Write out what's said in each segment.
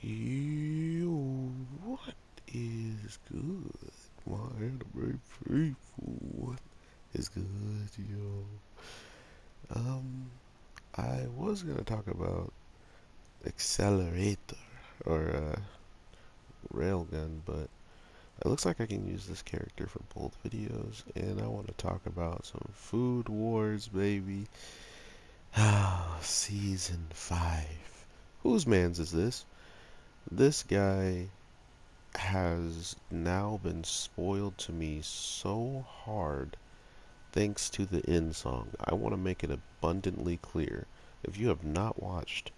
Yo, what is good, my anime people? What is good, yo? Um, I was gonna talk about accelerator or railgun, but it looks like I can use this character for both videos, and I want to talk about some food wars, baby. Ah, season 5. Whose man's is this? This guy has now been spoiled to me so hard thanks to the end song. I want to make it abundantly clear. If you have not watched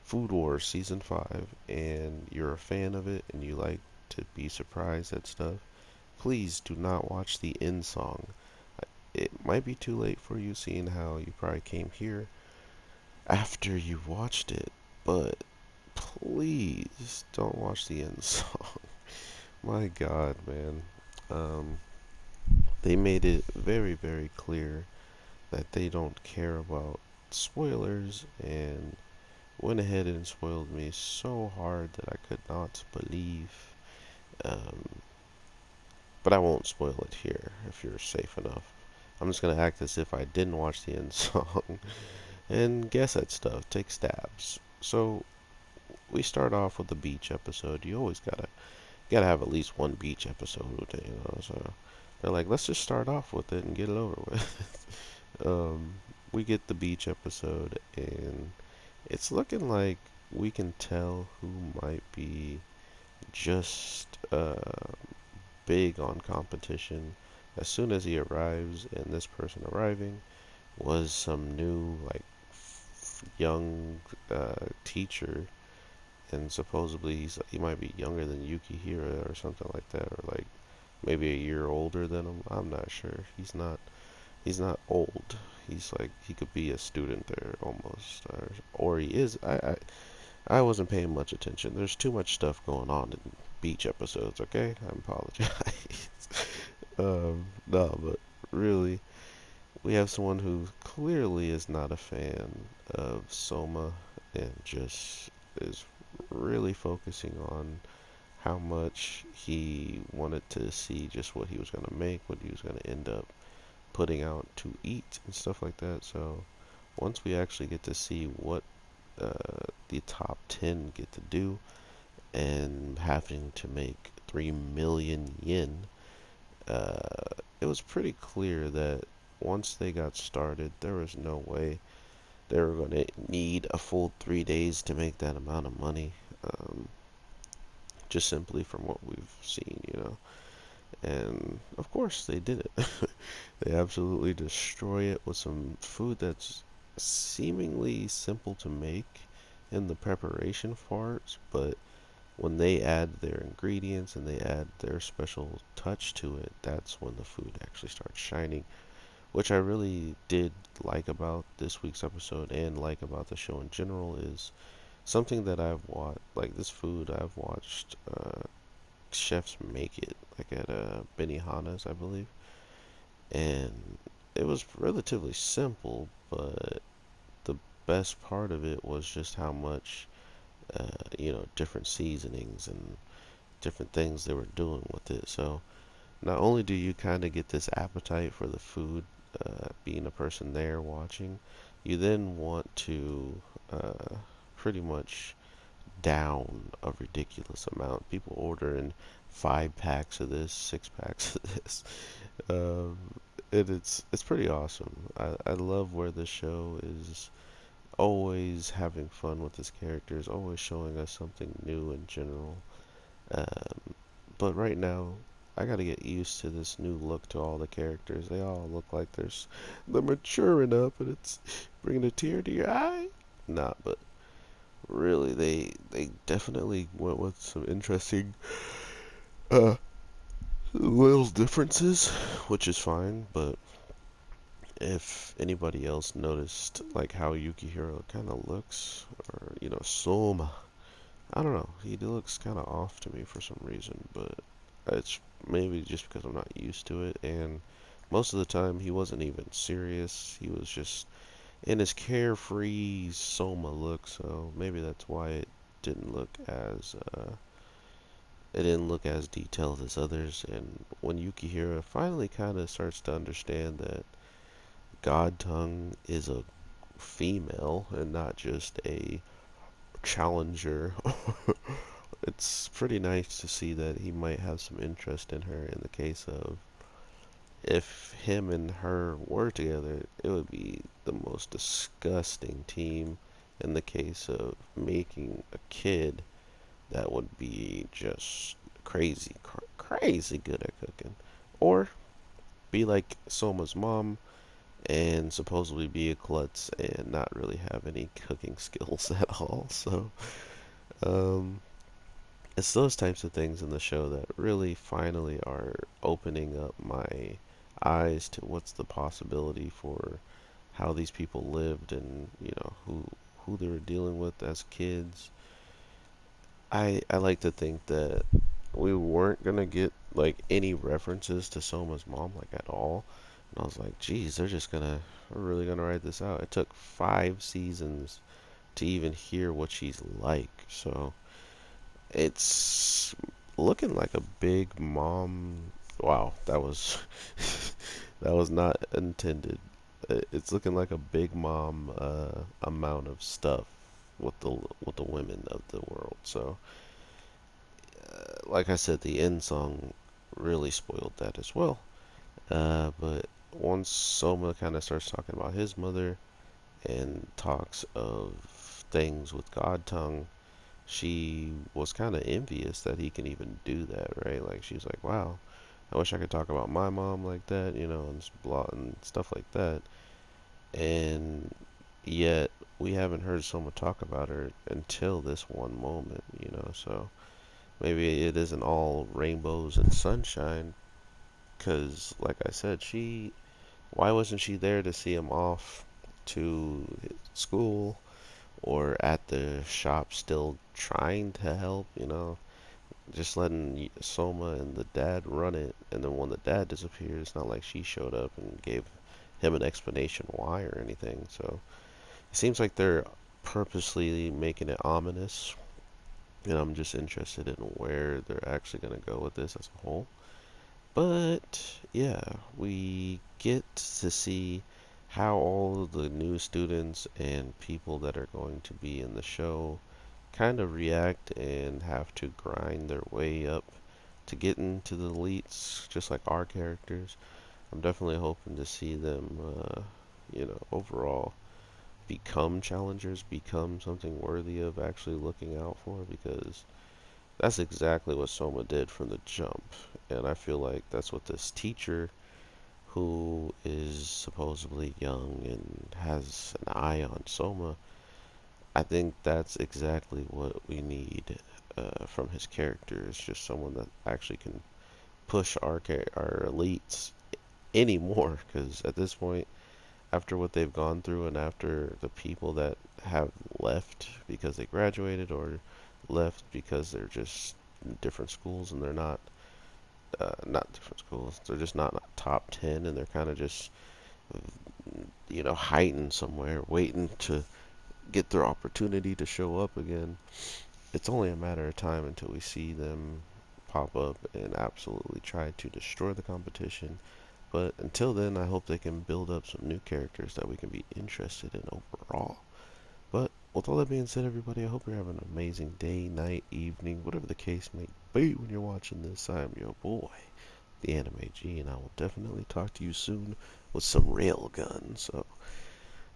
Food Wars Season 5 and you're a fan of it and you like to be surprised at stuff, please do not watch the end song. It might be too late for you seeing how you probably came here after you watched it, but please don't watch the end song. My God, man. Um, they made it very, very clear that they don't care about spoilers and went ahead and spoiled me so hard that I could not believe. Um, but I won't spoil it here if you're safe enough. I'm just gonna act as if I didn't watch the end song and guess at stuff, take stabs. So we start off with the beach episode. You always gotta have at least one beach episode, you know. So they're like, let's just start off with it and get it over with. We get the beach episode, and it's looking like we can tell who might be just big on competition as soon as he arrives, and this person arriving was some new, like, young teacher, and supposedly he might be younger than Yukihira or something like that, or like maybe a year older than him. I'm not sure. He's not old. He's like he could be a student there almost, or he is. I wasn't paying much attention. There's too much stuff going on in beach episodes. Okay, I apologize. No, but really, we have someone who clearly is not a fan of Soma and just is really focusing on how much he wanted to see just what he was going to make, what he was going to end up putting out to eat and stuff like that. So once we actually get to see what the top 10 get to do and having to make 3 million yen, it was pretty clear that once they got started, there was no way they were going to need a full 3 days to make that amount of money. Um, just simply from what we've seen, you know. And of course, they did it. They absolutely destroy it with some food that's seemingly simple to make in the preparation parts, but when they add their ingredients and they add their special touch to it, that's when the food actually starts shining, which I really did like about this week's episode and like about the show in general is something that I've watched, like this food I've watched chefs make it, like at Benihana's, I believe, and it was relatively simple, but the best part of it was just how much, different seasonings and different things they were doing with it. So not only do you kind of get this appetite for the food, being a person there watching, you then want to pretty much down a ridiculous amount. People ordering 5 packs of this, 6 packs of this. Um, and it's pretty awesome. I love where the show is always having fun with its characters, always showing us something new in general. Um, but right now, I gotta get used to this new look to all the characters. They all look like they're mature enough, and it's bringing a tear to your eye. Nah, but really, they definitely went with some interesting uh little differences, which is fine. But if anybody else noticed like how Yukihiro kind of looks, or Soma, I don't know, he looks kind of off to me for some reason. But it's maybe just because I'm not used to it, and most of the time he wasn't even serious. He was just in his carefree Soma look, so maybe that's why it didn't look as it didn't look as detailed as others. And when Yukihira finally kind of starts to understand that God Tongue is a female and not just a challenger, it's pretty nice to see that he might have some interest in her. In the case of, if him and her were together, it would be the most disgusting team. In the case of making a kid, that would be just crazy good at cooking. Or be like Soma's mom and supposedly be a klutz and not really have any cooking skills at all. So, um, it's those types of things in the show that really finally are opening up my eyes to what's the possibility for how these people lived, and who they were dealing with as kids. I like to think that we weren't gonna get like any references to Soma's mom like at all. And I was like, geez, they're really gonna write this out. It took 5 seasons to even hear what she's like. So it's looking like a big mom. Wow, that was that was not intended. It's looking like a big mom amount of stuff with the women of the world. So, like I said, the end song really spoiled that as well. But once Soma kind of starts talking about his mother and talks of things with God Tongue, she was kind of envious that he can even do that, right? Like she's like, wow, I wish I could talk about my mom like that, and blah and stuff like that. And yet we haven't heard someone talk about her until this one moment. So maybe it isn't all rainbows and sunshine, because, like I said, why wasn't she there to see him off to school or at the shop still trying to help, just letting Soma and the dad run it, and then when the dad disappears, it's not like she showed up and gave him an explanation why or anything. So it seems like they're purposely making it ominous, and I'm just interested in where they're actually going to go with this as a whole. But yeah, we get to see how all of the new students and people that are going to be in the show kind of react and have to grind their way up to get into the elites, just like our characters. I'm definitely hoping to see them, overall become challengers, become something worthy of actually looking out for, because that's exactly what Soma did from the jump. And I feel like that's what this teacher, who is supposedly young and has an eye on Soma, I think that's exactly what we need from his character. Is just someone that actually can push our elites anymore. Because at this point, after what they've gone through, and after the people that have left because they graduated or left because they're just in different schools, and they're not different schools, they're just not top 10, and they're kind of just hiding somewhere waiting to get their opportunity to show up again. It's only a matter of time until we see them pop up and absolutely try to destroy the competition. But until then, I hope they can build up some new characters that we can be interested in overall. But with all that being said, everybody, I hope you're having an amazing day, night, evening, whatever the case may be when you're watching this. I am your boy, the Anime G, and I will definitely talk to you soon with some rail guns. So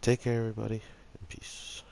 take care, everybody, and peace.